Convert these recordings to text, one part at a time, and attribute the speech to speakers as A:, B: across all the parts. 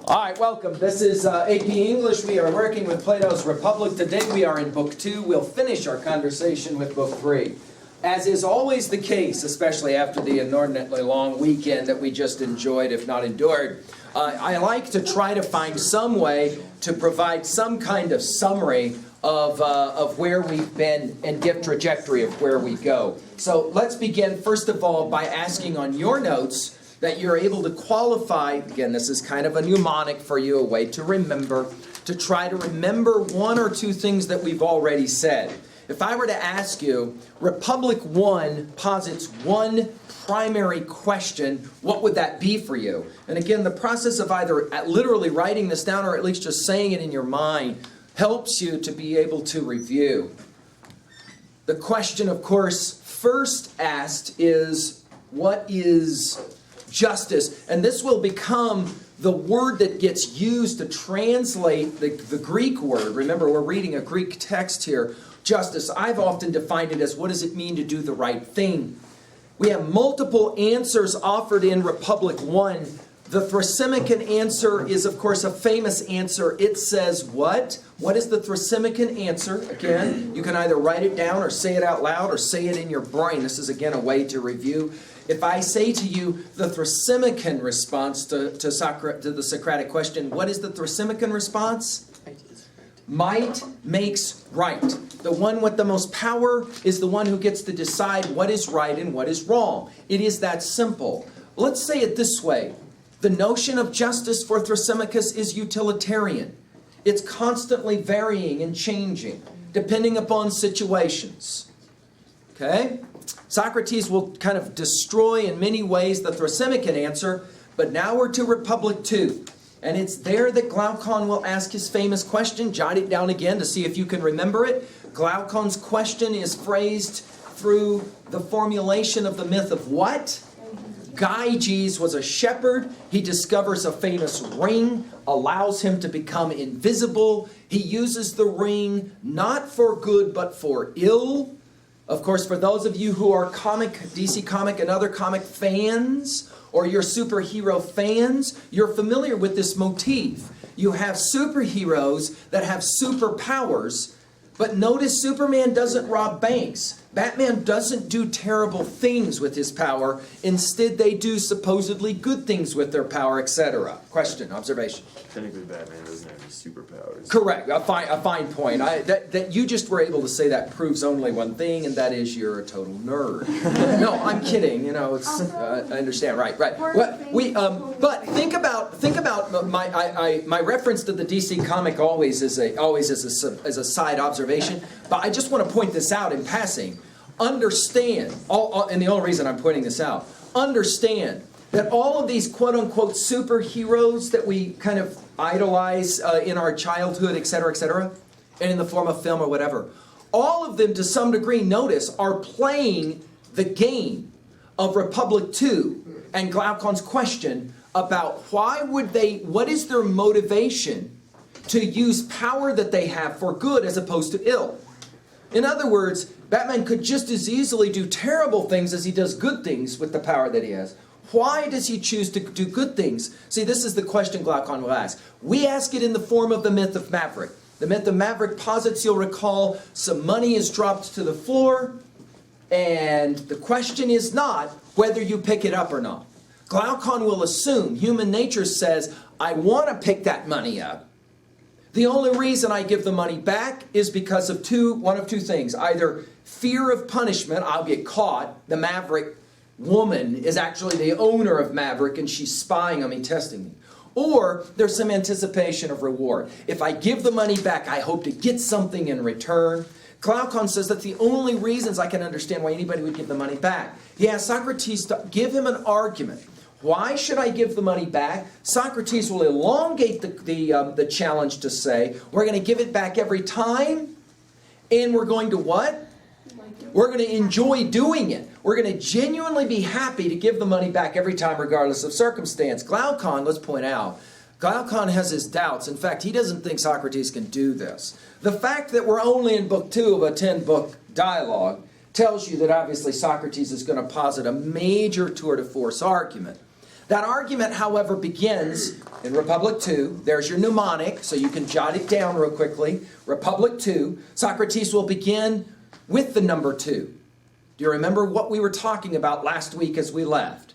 A: All right, welcome. This is AP English. We are working with Plato's Republic. Today we are in Book 2. We'll finish our conversation with Book 3. As is always the case, especially after the inordinately long weekend that we just enjoyed, if not endured, I like to try to find some way to provide some kind of summary of where we've been and give trajectory of where we go. So let's begin, first of all, by asking on your notes that you're able to qualify. Again, this is kind of a mnemonic for you, a way to remember, to try to remember one or two things that we've already said. If I were to ask you, Republic 1 posits one primary question, what would that be for you? And again, the process of either literally writing this down or at least just saying it in your mind helps you to be able to review. The question, of course, first asked is, what is justice? And this will become the word that gets used to translate the Greek word. Remember, we're reading a Greek text here. Justice, I've often defined it as, what does it mean to do the right thing? We have multiple answers offered in Republic 1. The Thrasymachon answer is, of course, a famous answer. It says what? What is the Thrasymachon answer? Again, you can either write it down or say it out loud or say it in your brain. This is, again, a way to review. If I say to you the Thrasymachon response to the Socratic question, what is the Thrasymachon response? Might makes right. The one with the most power is the one who gets to decide what is right and what is wrong. It is that simple. Let's say it this way. The notion of justice for Thrasymachus is utilitarian. It's constantly varying and changing, depending upon situations. Okay? Socrates will kind of destroy in many ways the Thrasymachon answer, but now we're to Republic 2. And it's there that Glaucon will ask his famous question. Jot it down again to see if you can remember it. Glaucon's question is phrased through the formulation of the myth of what? Gyges was a shepherd. He discovers a famous ring, allows him to become invisible. He uses the ring not for good but for ill. Of course, for those of you who are DC comic and other comic fans, or you're superhero fans, you're familiar with this motif. You have superheroes that have superpowers, but notice Superman doesn't rob banks. Batman doesn't do terrible things with his power. Instead, they do supposedly good things with their power, etc. Question, observation.
B: Technically, Batman doesn't have any superpowers.
A: Correct. A fine point. That you just were able to say that proves only one thing, and that is you're a total nerd. No, I'm kidding. You know, it's I understand. Right. Well, but think about my reference to the DC comic always is a side observation. But I just want to point this out in passing. Understand, and the only reason I'm pointing this out, understand that all of these quote-unquote superheroes that we kind of idolize in our childhood, etc., and in the form of film or whatever, all of them to some degree, notice, are playing the game of Republic 2 and Glaucon's question about what is their motivation to use power that they have for good as opposed to ill. In other words, Batman could just as easily do terrible things as he does good things with the power that he has. Why does he choose to do good things? See, this is the question Glaucon will ask. We ask it in the form of the myth of Maverick. The myth of Maverick posits, you'll recall, some money is dropped to the floor, and the question is not whether you pick it up or not. Glaucon will assume, human nature says, I want to pick that money up. The only reason I give the money back is because of one of two things. Either fear of punishment, I'll get caught. The Maverick woman is actually the owner of Maverick and she's spying on me, testing me. Or there's some anticipation of reward. If I give the money back, I hope to get something in return. Glaucon says that's the only reasons I can understand why anybody would give the money back. He asks Socrates to give him an argument. Why should I give the money back? Socrates will elongate the challenge to say, we're going to give it back every time, and we're going to what? We're going to enjoy doing it. We're going to genuinely be happy to give the money back every time, regardless of circumstance. Glaucon, let's point out, Glaucon has his doubts. In fact, he doesn't think Socrates can do this. The fact that we're only in book 2 of a 10-book dialogue tells you that obviously Socrates is going to posit a major tour de force argument. That argument, however, begins in Republic 2. There's your mnemonic, so you can jot it down real quickly. Republic 2. Socrates will begin with the number 2. Do you remember what we were talking about last week as we left?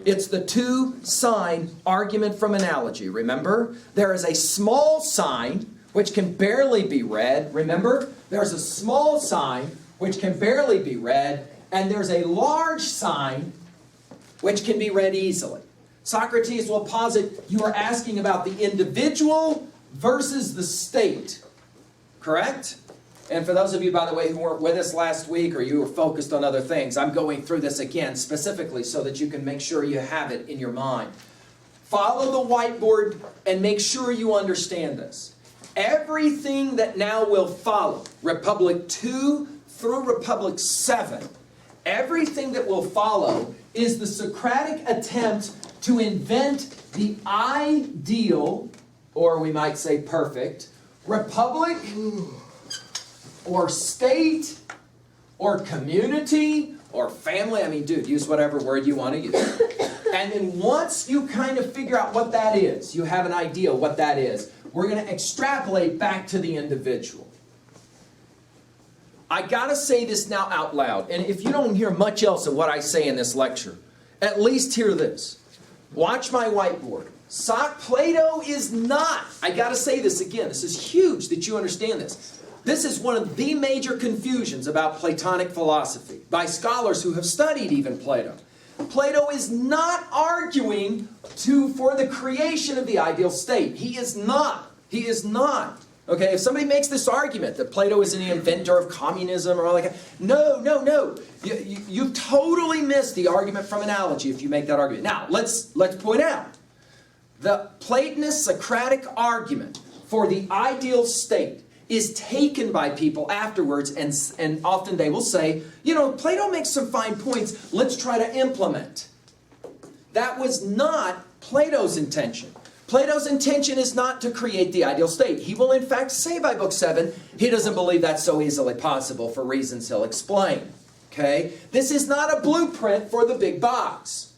A: It's the two-sign argument from analogy. Remember? There is a small sign which can barely be read. Remember? There's a small sign which can barely be read, and there's a large sign which can be read easily. Socrates will posit you are asking about the individual versus the state. Correct? And for those of you, by the way, who weren't with us last week or you were focused on other things, I'm going through this again specifically so that you can make sure you have it in your mind. Follow the whiteboard and make sure you understand this. Everything that now will follow, Republic 2 through Republic 7, everything that will follow is the Socratic attempt to invent the ideal, or we might say perfect, republic, or state, or community, or family. I mean, dude, use whatever word you want to use. And then once you kind of figure out what that is, you have an idea what that is, we're going to extrapolate back to the individual. I got to say this now out loud, and if you don't hear much else of what I say in this lecture, at least hear this. Watch my whiteboard. Plato is not, I got to say this again, this is huge that you understand this. This is one of the major confusions about Platonic philosophy by scholars who have studied even Plato. Plato is not arguing for the creation of the ideal state. He is not. He is not. Okay, if somebody makes this argument that Plato is the inventor of communism or all that, no. You've totally missed the argument from analogy if you make that argument. Now, let's point out the Platonist Socratic argument for the ideal state is taken by people afterwards, and often they will say, you know, Plato makes some fine points, let's try to implement. That was not Plato's intention. Plato's intention is not to create the ideal state. He will in fact say by Book 7, he doesn't believe that's so easily possible for reasons he'll explain. Okay? This is not a blueprint for the big box.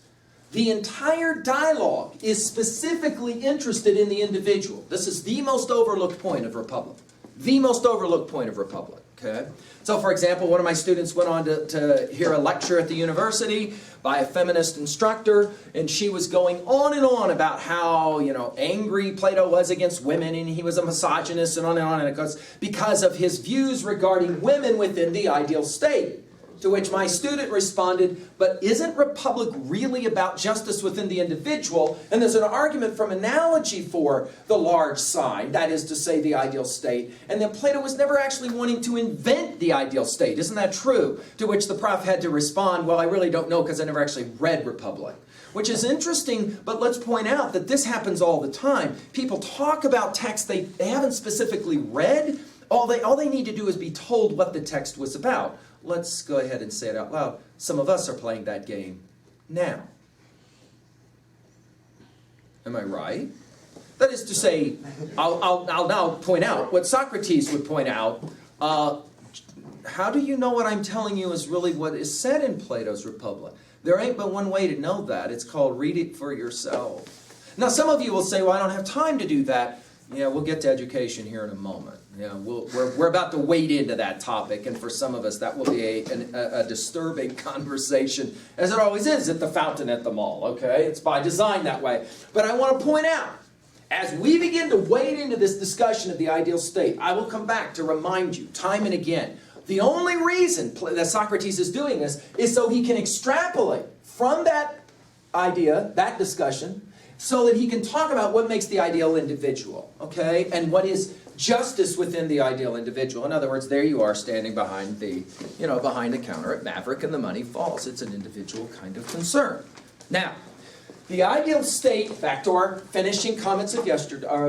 A: The entire dialogue is specifically interested in the individual. This is the most overlooked point of Republic. The most overlooked point of Republic. Okay? So, for example, one of my students went on to hear a lecture at the university by a feminist instructor, and she was going on and on about how, you know, angry Plato was against women, and he was a misogynist, and on and on, and it goes because of his views regarding women within the ideal state. To which my student responded, but isn't Republic really about justice within the individual? And there's an argument from analogy for the large sign, that is to say the ideal state. And then Plato was never actually wanting to invent the ideal state. Isn't that true? To which the prof had to respond, well, I really don't know because I never actually read Republic. Which is interesting, but let's point out that this happens all the time. People talk about texts they haven't specifically read. All they need to do is be told what the text was about. Let's go ahead and say it out loud. Some of us are playing that game now. Am I right? That is to say, I'll now point out what Socrates would point out. How do you know what I'm telling you is really what is said in Plato's Republic? There ain't but one way to know that. It's called read it for yourself. Now, some of you will say, well, I don't have time to do that. Yeah, we'll get to education here in a moment. Yeah, we're about to wade into that topic, and for some of us that will be a disturbing conversation, as it always is at the fountain at the mall, okay? It's by design that way. But I want to point out, as we begin to wade into this discussion of the ideal state, I will come back to remind you time and again, the only reason that Socrates is doing this is so he can extrapolate from that idea, that discussion, so that he can talk about what makes the ideal individual, okay? And what is justice within the ideal individual. In other words, there you are standing behind the counter at Maverick and the money falls. It's an individual kind of concern. Now, the ideal state, back to our finishing comments of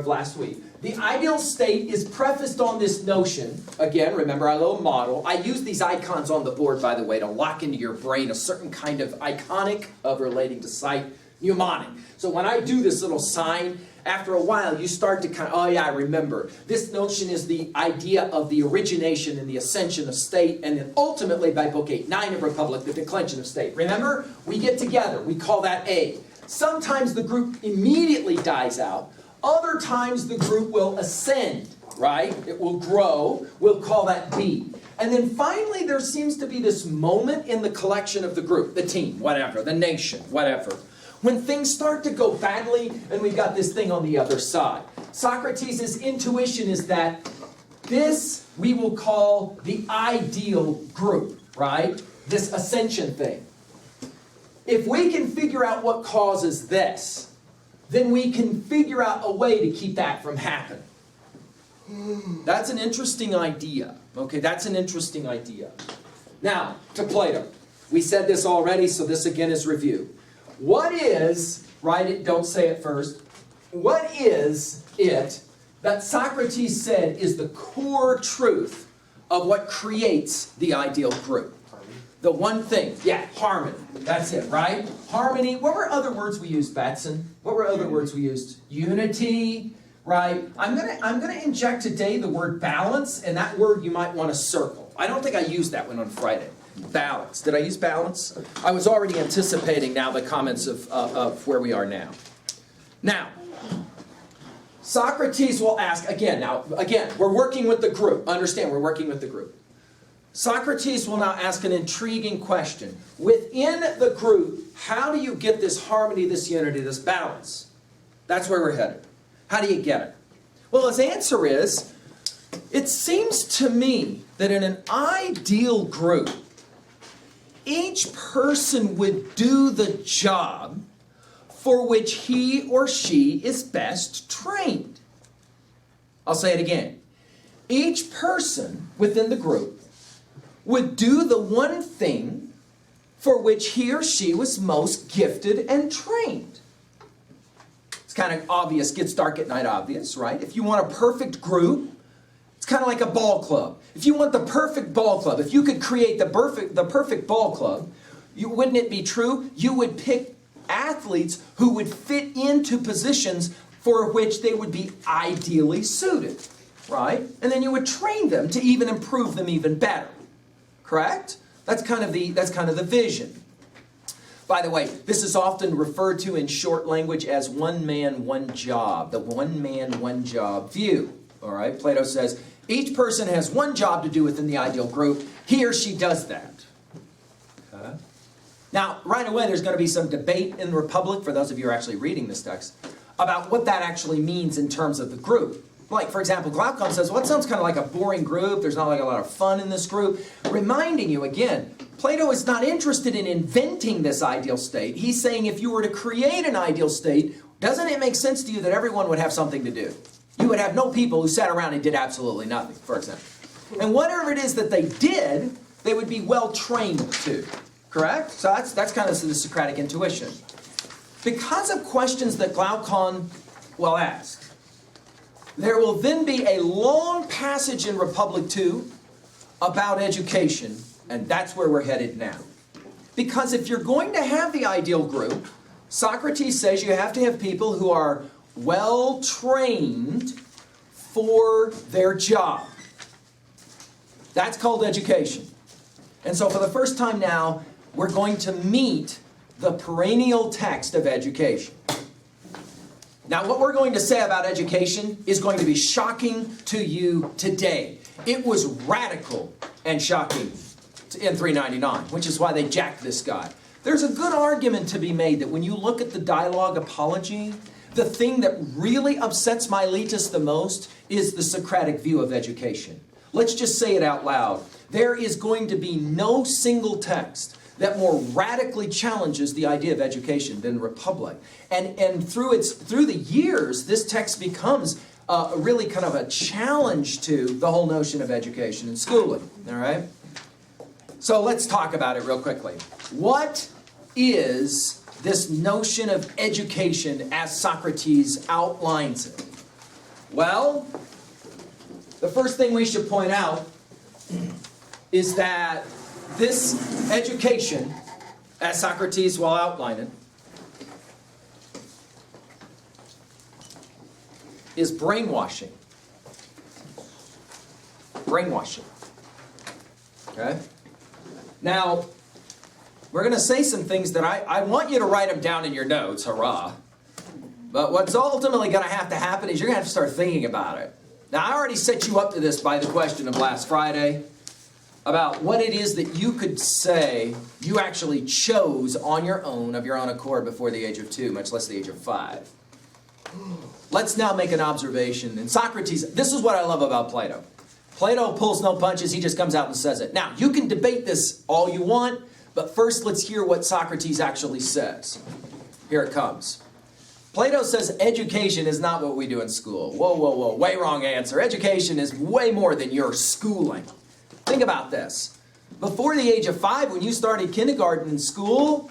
A: last week, the ideal state is prefaced on this notion. Again, remember our little model. I use these icons on the board, by the way, to lock into your brain a certain kind of iconic of relating to sight, mnemonic. So when I do this little sign, after a while you start to kind of, oh yeah, I remember. This notion is the idea of the origination and the ascension of state, and then ultimately by Book 8, 9 of Republic, the declension of state. Remember? We get together. We call that A. Sometimes the group immediately dies out. Other times the group will ascend, right? It will grow. We'll call that B. And then finally there seems to be this moment in the collection of the group, the team, whatever, the nation, whatever, when things start to go badly and we've got this thing on the other side. Socrates' intuition is that this we will call the ideal group, right? This ascension thing. If we can figure out what causes this, then we can figure out a way to keep that from happening. That's an interesting idea. Okay, that's an interesting idea. Now, to Plato. We said this already, so this again is review. What is, write it, don't say it first. What is it that Socrates said is the core truth of what creates the ideal group? The one thing, yeah, harmony. That's it, right? Harmony. What were other words we used, Batson? What were other words we used? Unity, right? I'm gonna inject today the word balance, and that word you might want to circle. I don't think I used that one on Friday. Balance. Did I use balance? I was already anticipating now the comments of where we are now. Now, Socrates will ask, again, we're working with the group. Understand, we're working with the group. Socrates will now ask an intriguing question. Within the group, how do you get this harmony, this unity, this balance? That's where we're headed. How do you get it? Well, his answer is, it seems to me that in an ideal group, each person would do the job for which he or she is best trained. I'll say it again. Each person within the group would do the one thing for which he or she was most gifted and trained. It's kind of obvious, gets dark at night obvious, right? If you want a perfect group, it's kind of like a ball club. If you want the perfect ball club, if you could create the perfect ball club, wouldn't it be true? You would pick athletes who would fit into positions for which they would be ideally suited, right? And then you would train them to even improve them even better. Correct? That's kind of the vision. By the way, this is often referred to in short language as one man, one job. The one man, one job view. All right? Plato says each person has one job to do within the ideal group. He or she does that. Okay? Now, right away, there's going to be some debate in the Republic, for those of you who are actually reading this text, about what that actually means in terms of the group. Like, for example, Glaucon says, well, it sounds kind of like a boring group. There's not like a lot of fun in this group. Reminding you again, Plato is not interested in inventing this ideal state. He's saying if you were to create an ideal state, doesn't it make sense to you that everyone would have something to do? You would have no people who sat around and did absolutely nothing, for example. And whatever it is that they did, they would be well trained to. Correct? So that's kind of the Socratic intuition. Because of questions that Glaucon will ask, there will then be a long passage in Republic 2 about education, and that's where we're headed now. Because if you're going to have the ideal group, Socrates says you have to have people who are well trained for their job. That's called education. And so for the first time now, we're going to meet the perennial text of education. Now, what we're going to say about education is going to be shocking to you today. It was radical and shocking in 399, which is why they jacked this guy. There's a good argument to be made that when you look at the dialogue apology, the thing that really upsets Miletus the most is the Socratic view of education. Let's just say it out loud. There is going to be no single text that more radically challenges the idea of education than Republic. And through the years, this text becomes really kind of a challenge to the whole notion of education and schooling. All right? So let's talk about it real quickly. What is this notion of education as Socrates outlines it? Well, the first thing we should point out is that this education, as Socrates will outline it, is brainwashing. Brainwashing. Okay? Now, We're going to say some things that I want you to write them down in your notes, hurrah. But what's ultimately going to happen is you're going to have to start thinking about it. Now, I already set you up to this by the question of last Friday about what it is that you could say you actually chose on your own, of your own accord, before the age of 2, much less the age of 5. Let's now make an observation. And Socrates, this is what I love about Plato. Plato pulls no punches, he just comes out and says it. Now, you can debate this all you want, but first let's hear what Socrates actually says. Here it comes. Plato says education is not what we do in school. Whoa, whoa, whoa, way wrong answer. Education is way more than your schooling. Think about this. Before the age of 5, when you started kindergarten in school,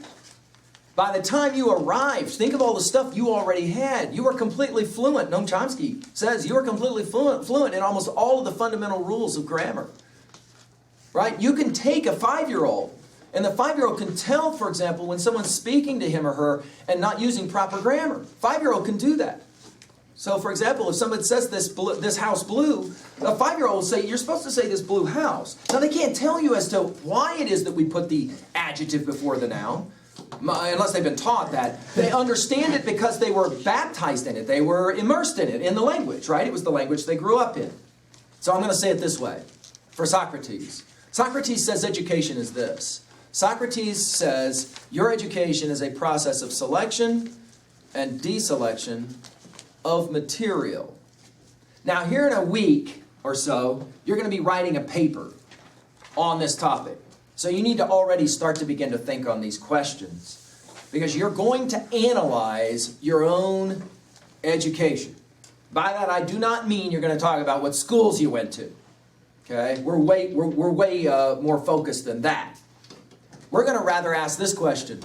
A: by the time you arrived, think of all the stuff you already had. You were completely fluent. Noam Chomsky says you were completely fluent in almost all of the fundamental rules of grammar. Right? You can take a 5-year-old, and the 5-year-old can tell, for example, when someone's speaking to him or her and not using proper grammar. 5-year-old can do that. So, for example, if someone says this house blue, a 5-year-old will say, you're supposed to say this blue house. Now, they can't tell you as to why it is that we put the adjective before the noun, unless they've been taught that. They understand it because they were baptized in it. They were immersed in it, in the language, right? It was the language they grew up in. So I'm going to say it this way. For Socrates. Socrates says education is this. Socrates says your education is a process of selection and deselection of material. Now, here in a week or so, you're going to be writing a paper on this topic. So you need to already start to begin to think on these questions, because you're going to analyze your own education. By that, I do not mean you're going to talk about what schools you went to. Okay? We're way more focused than that. We're going to rather ask this question.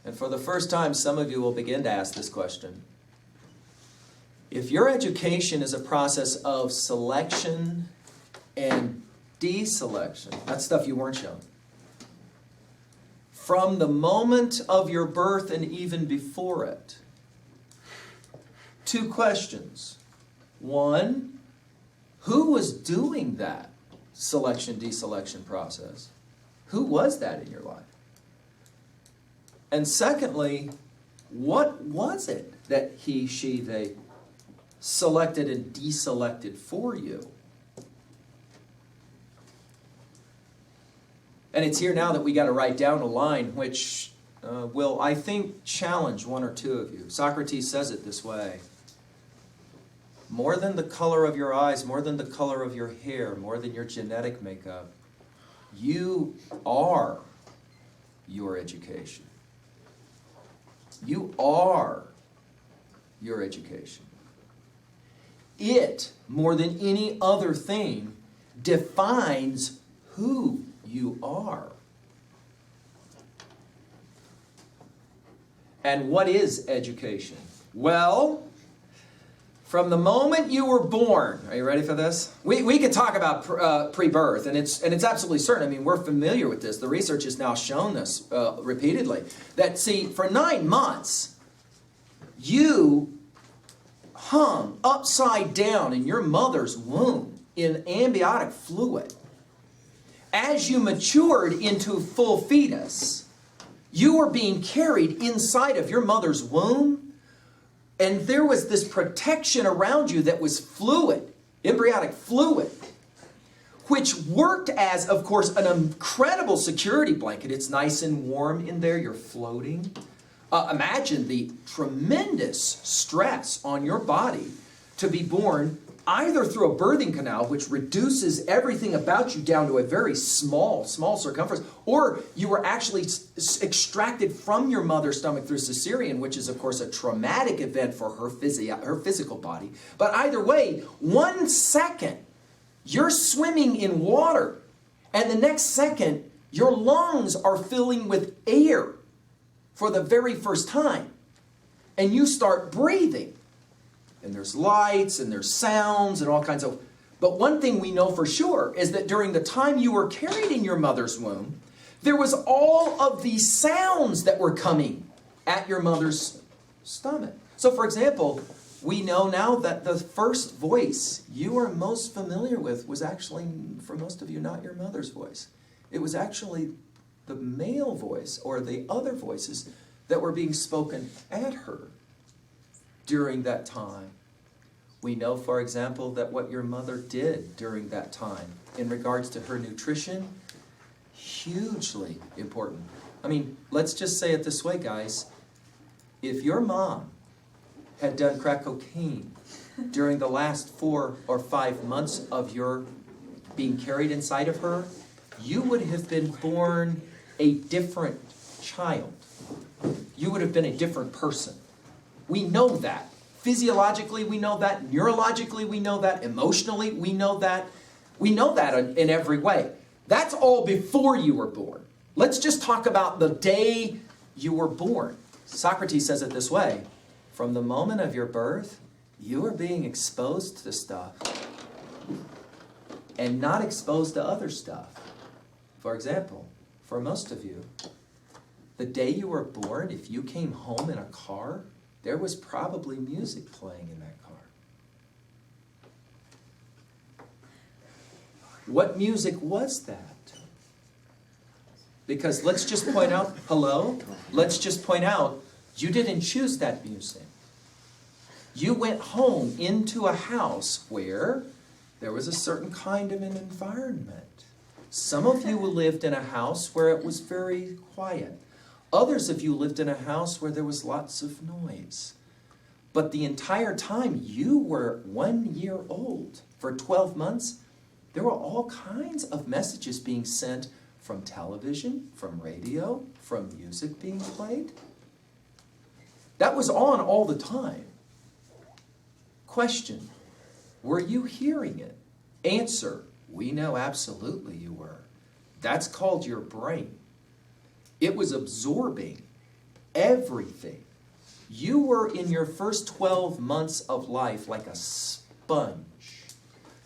A: And for the first time, some of you will begin to ask this question. If your education is a process of selection and deselection, that's stuff you weren't shown, from the moment of your birth and even before it, 2 questions. 1, who was doing that selection-deselection process? Who was that in your life? And secondly, what was it that he, she, they selected and deselected for you? And it's here now that we got to write down a line which will, I think, challenge 1 or 2 of you. Socrates says it this way. More than the color of your eyes, more than the color of your hair, more than your genetic makeup, you are your education. You are your education. It, more than any other thing, defines who you are. And what is education? Well, from the moment you were born, are you ready for this? We could talk about pre-birth, and it's absolutely certain. I mean, we're familiar with this. The research has now shown this repeatedly. That, see, for 9 months, you hung upside down in your mother's womb in amniotic fluid. As you matured into full fetus, you were being carried inside of your mother's womb, and there was this protection around you that was fluid, embryonic fluid, which worked as, of course, an incredible security blanket. It's nice and warm in there. You're floating. Imagine the tremendous stress on your body to be born either through a birthing canal, which reduces everything about you down to a very small circumference, or you were actually extracted from your mother's stomach through cesarean, which is, of course, a traumatic event for her physical body. But either way, 1 second, you're swimming in water, and the next second, your lungs are filling with air for the very first time, and you start breathing. And there's lights, and there's sounds, and all kinds of... But one thing we know for sure is that during the time you were carried in your mother's womb, there was all of these sounds that were coming at your mother's stomach. So, for example, we know now that the first voice you are most familiar with was actually, for most of you, not your mother's voice. It was actually the male voice or the other voices that were being spoken at her during that time. We know, for example, that what your mother did during that time in regards to her nutrition, hugely important. I mean, let's just say it this way, guys. If your mom had done crack cocaine during the last 4 or 5 months of your being carried inside of her, you would have been born a different child. You would have been a different person. We know that. Physiologically, we know that. Neurologically, we know that. Emotionally, we know that. We know that in every way. That's all before you were born. Let's just talk about the day you were born. Socrates says it this way: from the moment of your birth, you are being exposed to stuff and not exposed to other stuff. For example, for most of you, the day you were born, if you came home in a car, there was probably music playing in that car. What music was that? Because let's just point out, hello? Let's just point out, you didn't choose that music. You went home into a house where there was a certain kind of an environment. Some of you lived in a house where it was very quiet. Others of you lived in a house where there was lots of noise. But the entire time you were 1 year old, for 12 months, there were all kinds of messages being sent from television, from radio, from music being played. That was on all the time. Question: were you hearing it? Answer: we know absolutely you were. That's called your brain. It was absorbing everything. You were in your first 12 months of life like a sponge,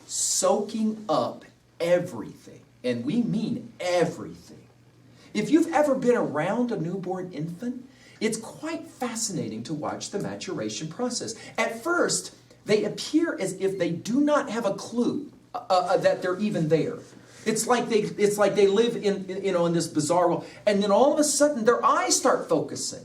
A: soaking up everything. And we mean everything. If you've ever been around a newborn infant, it's quite fascinating to watch the maturation process. At first, they appear as if they do not have a clue that they're even there. It's like they live in this bizarre world, and then all of a sudden their eyes start focusing,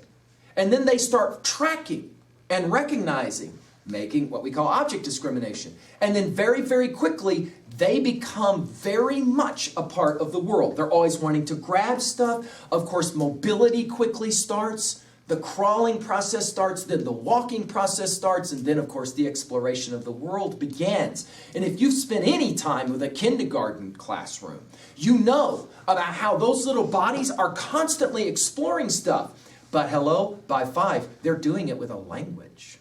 A: and then they start tracking and recognizing, making what we call object discrimination, and then very, very quickly they become very much a part of the world. They're always wanting to grab stuff. Of course, mobility quickly starts. The crawling process starts, then the walking process starts, and then, of course, the exploration of the world begins. And if you've spent any time with a kindergarten classroom, you know about how those little bodies are constantly exploring stuff. But hello, by 5, they're doing it with a language.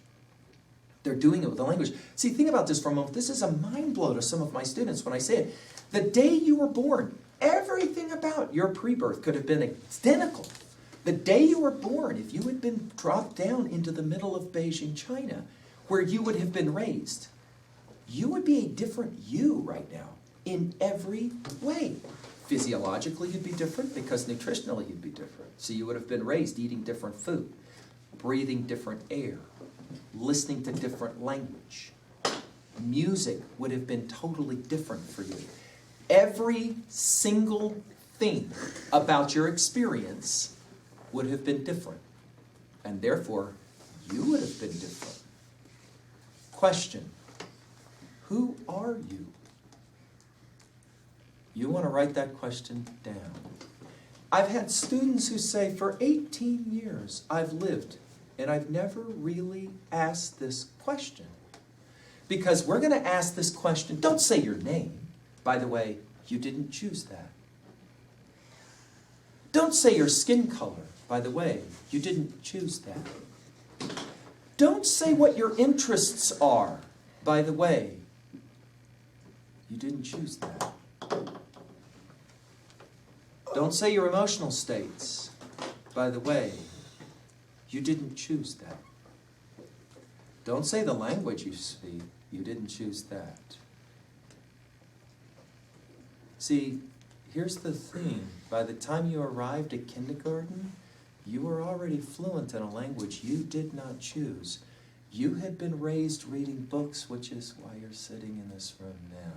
A: They're doing it with a language. See, think about this for a moment. This is a mind blow to some of my students when I say it. The day you were born, everything about your pre-birth could have been identical. The day you were born, if you had been dropped down into the middle of Beijing, China, where you would have been raised, you would be a different you right now in every way. Physiologically, you'd be different because nutritionally you'd be different. So you would have been raised eating different food, breathing different air, listening to different language. Music would have been totally different for you. Every single thing about your experience would have been different, and therefore you would have been different. Question: who are you? You want to write that question down. I've had students who say, for 18 years I've lived and I've never really asked this question. Because we're going to ask this question. Don't say your name. By the way, you didn't choose that. Don't say your skin color. By the way, you didn't choose that. Don't say what your interests are. By the way, you didn't choose that. Don't say your emotional states. By the way, you didn't choose that. Don't say the language you speak. You didn't choose that. See, here's the thing. By the time you arrived at kindergarten, you were already fluent in a language you did not choose. You had been raised reading books, which is why you're sitting in this room now.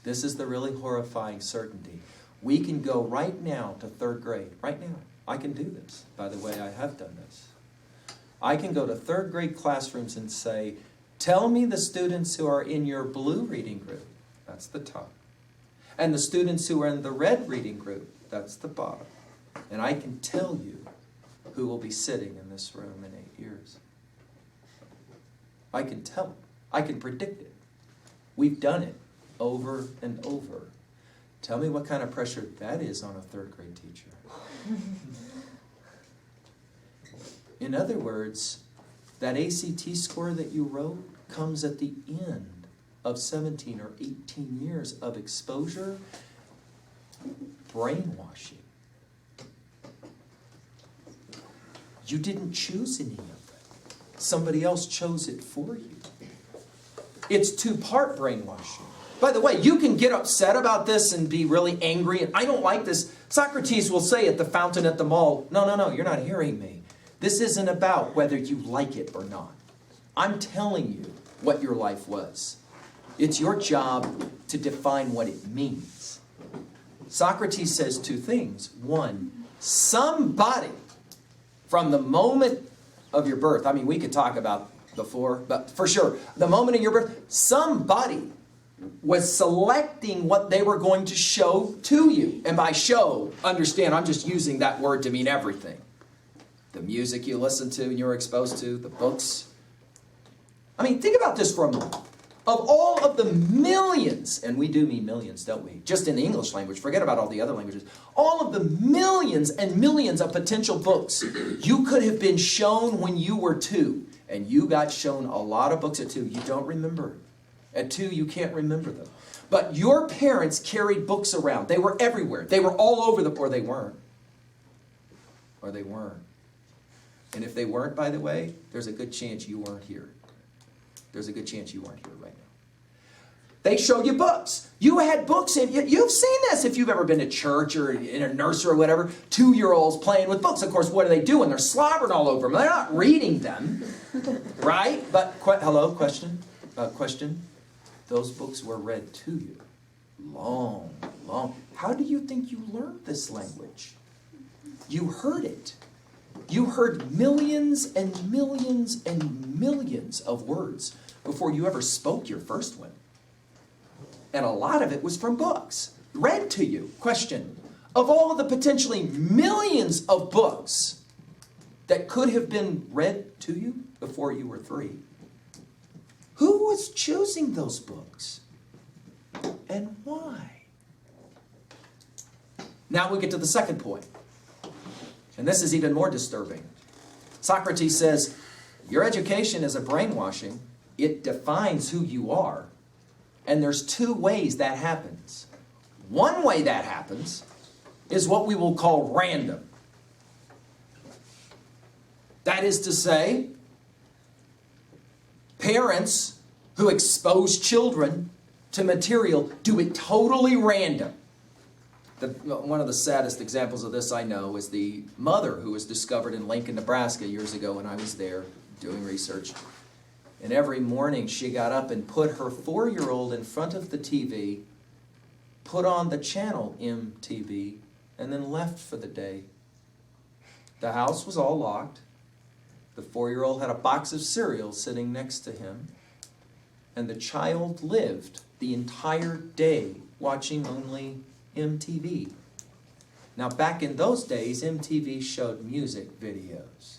A: This is the really horrifying certainty. We can go right now to 3rd grade. Right now. I can do this. By the way, I have done this. I can go to 3rd grade classrooms and say, tell me the students who are in your blue reading group. That's the top. And the students who are in the red reading group. That's the bottom. And I can tell you who will be sitting in this room in 8 years. I can tell it. I can predict it. We've done it over and over. Tell me what kind of pressure that is on a 3rd grade teacher. In other words, that ACT score that you wrote comes at the end of 17 or 18 years of exposure, brainwashing. You didn't choose any of it. Somebody else chose it for you. It's 2-part brainwashing. By the way, you can get upset about this and be really angry, and I don't like this. Socrates will say at the fountain at the mall, no, you're not hearing me. This isn't about whether you like it or not. I'm telling you what your life was. It's your job to define what it means. Socrates says 2 things. 1, somebody from the moment of your birth, I mean, we could talk about before, but for sure, the moment of your birth, somebody was selecting what they were going to show to you. And by show, understand, I'm just using that word to mean everything. The music you listen to and you're exposed to, the books. I mean, think about this for a moment. Of all of the millions, and we do mean millions, don't we? Just in the English language, forget about all the other languages. All of the millions and millions of potential books you could have been shown when you were 2. And you got shown a lot of books at 2. You don't remember. At 2, you can't remember them. But your parents carried books around. They were everywhere. They were all over the... Or they weren't. Or they weren't. And if they weren't, by the way, there's a good chance you weren't here. There's a good chance you weren't here right now. They show you books. You had books, and you've seen this if you've ever been to church or in a nursery or whatever. 2-year-olds playing with books. Of course, what are they doing? They're slobbering all over them. They're not reading them, right? But, hello, question? Question? Those books were read to you. Long. How do you think you learned this language? You heard it. You heard millions and millions and millions of words before you ever spoke your first one. And a lot of it was from books, read to you. Question, of all of the potentially millions of books that could have been read to you before you were 3, who was choosing those books? And why? Now we get to the second point. And this is even more disturbing. Socrates says, your education is a brainwashing. It defines who you are. And there's 2 ways that happens. One way that happens is what we will call random. That is to say, parents who expose children to material do it totally random. One of the saddest examples of this I know is the mother who was discovered in Lincoln, Nebraska years ago when I was there doing research. And every morning she got up and put her 4-year-old in front of the TV, put on the channel MTV, and then left for the day. The house was all locked. The 4-year-old had a box of cereal sitting next to him. And the child lived the entire day watching only MTV. Now, back in those days, MTV showed music videos.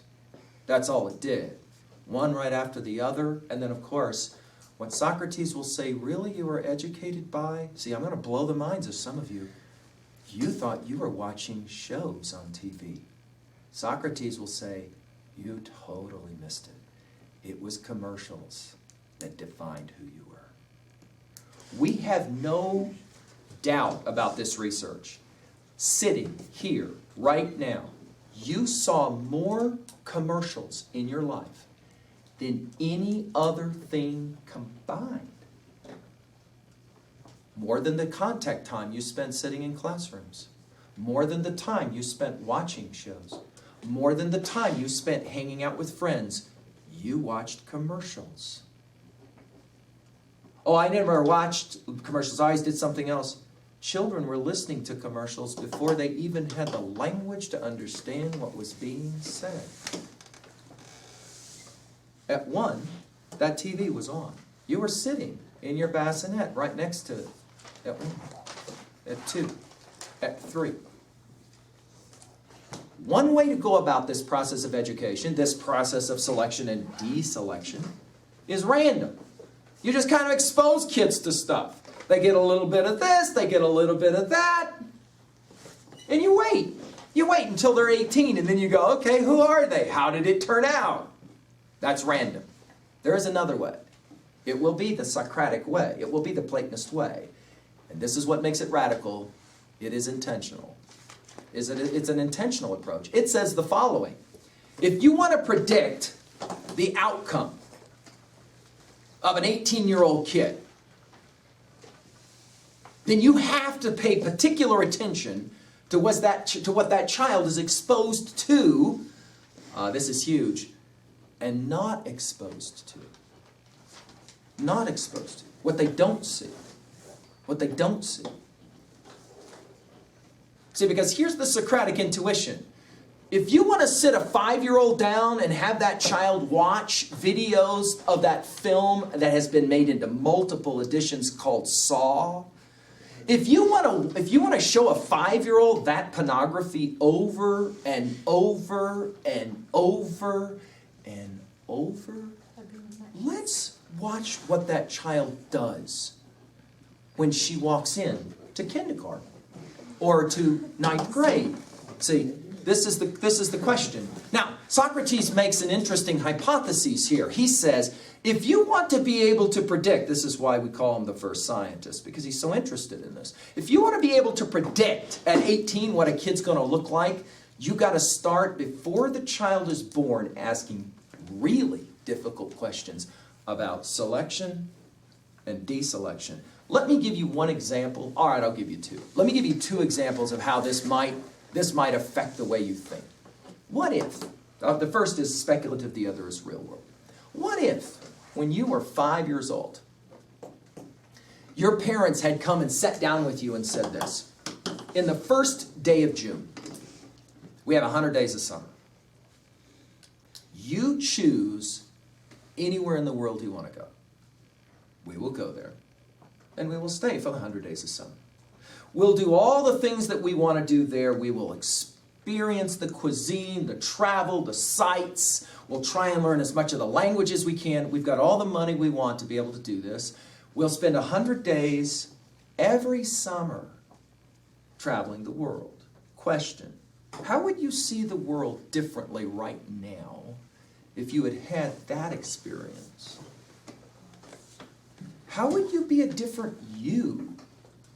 A: That's all it did. One right after the other. And then, of course, what Socrates will say, really, you were educated by? See, I'm going to blow the minds of some of you. You thought you were watching shows on TV. Socrates will say, you totally missed it. It was commercials that defined who you were. We have no doubt about this research. Sitting here right now, you saw more commercials in your life than any other thing combined. More than the contact time you spent sitting in classrooms. More than the time you spent watching shows. More than the time you spent hanging out with friends. You watched commercials. Oh, I never watched commercials. I always did something else. Children were listening to commercials before they even had the language to understand what was being said. At 1, that TV was on. You were sitting in your bassinet right next to it. At 1, at 2, at 3. One way to go about this process of education, this process of selection and deselection, is random. You just kind of expose kids to stuff. They get a little bit of this, they get a little bit of that, and you wait. You wait until they're 18, and then you go, okay, who are they? How did it turn out? That's random. There is another way. It will be the Socratic way. It will be the Platonist way. And this is what makes it radical. It is intentional. It's an intentional approach. It says the following. If you want to predict the outcome of an 18-year-old kid, then you have to pay particular attention to what that child is exposed to. This is huge. And not exposed to. Not exposed to. What they don't see. What they don't see. See, because here's the Socratic intuition. If you want to sit a 5-year-old down and have that child watch videos of that film that has been made into multiple editions called Saw, if you want to show a 5-year-old that pornography over and over and over and over, let's watch what that child does when she walks in to kindergarten or to 9th grade. See, this is the question. Now, Socrates makes an interesting hypothesis here. He says, if you want to be able to predict, this is why we call him the first scientist, because he's so interested in this. If you want to be able to predict at 18 what a kid's going to look like, you got to start before the child is born asking really difficult questions about selection and deselection. Let me give you one example. All right, I'll give you 2. Let me give you 2 examples of how this might affect the way you think. What if, the first is speculative, the other is real world. What if, when you were 5 years old, your parents had come and sat down with you and said this, in the first day of June, we have 100 days of summer. You choose anywhere in the world you want to go. We will go there, and we will stay for the 100 days of summer. We'll do all the things that we want to do there. We will experience the cuisine, the travel, the sights. We'll try and learn as much of the language as we can. We've got all the money we want to be able to do this. We'll spend 100 days every summer traveling the world. Question, how would you see the world differently right now if you had had that experience? How would you be a different you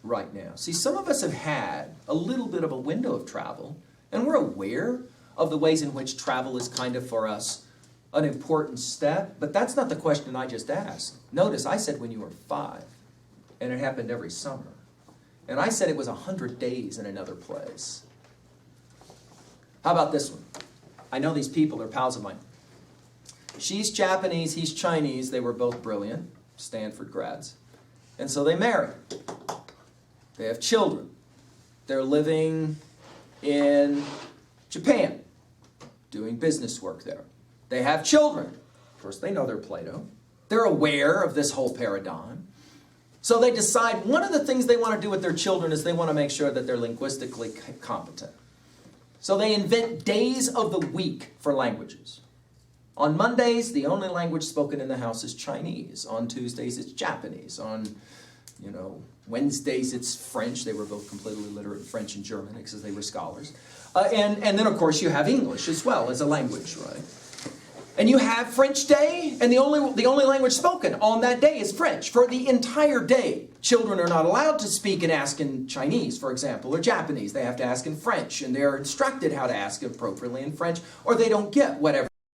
A: right now? See, some of us have had a little bit of a window of travel, and we're aware of the ways in which travel is kind of for us an important step, but that's not the question I just asked. Notice I said when you were 5, and it happened every summer. And I said it was 100 days in another place. How about this one? I know these people, they're pals of mine. She's Japanese, he's Chinese. They were both brilliant, Stanford grads. And so they marry. They have children. They're living in Japan, doing business work there. They have children. Of course, they know they're Plato. They're aware of this whole paradigm. So they decide one of the things they want to do with their children is they want to make sure that they're linguistically competent. So they invent days of the week for languages. On Mondays, the only language spoken in the house is Chinese. On Tuesdays, it's Japanese. On, Wednesdays, it's French. They were both completely literate in French and German because they were scholars. And then, of course, you have English as well as a language, right? And you have French Day, and the only language spoken on that day is French for the entire day. Children are not allowed to speak and ask in Chinese, for example, or Japanese. They have to ask in French, and they're instructed how to ask appropriately in French, or they don't get whatever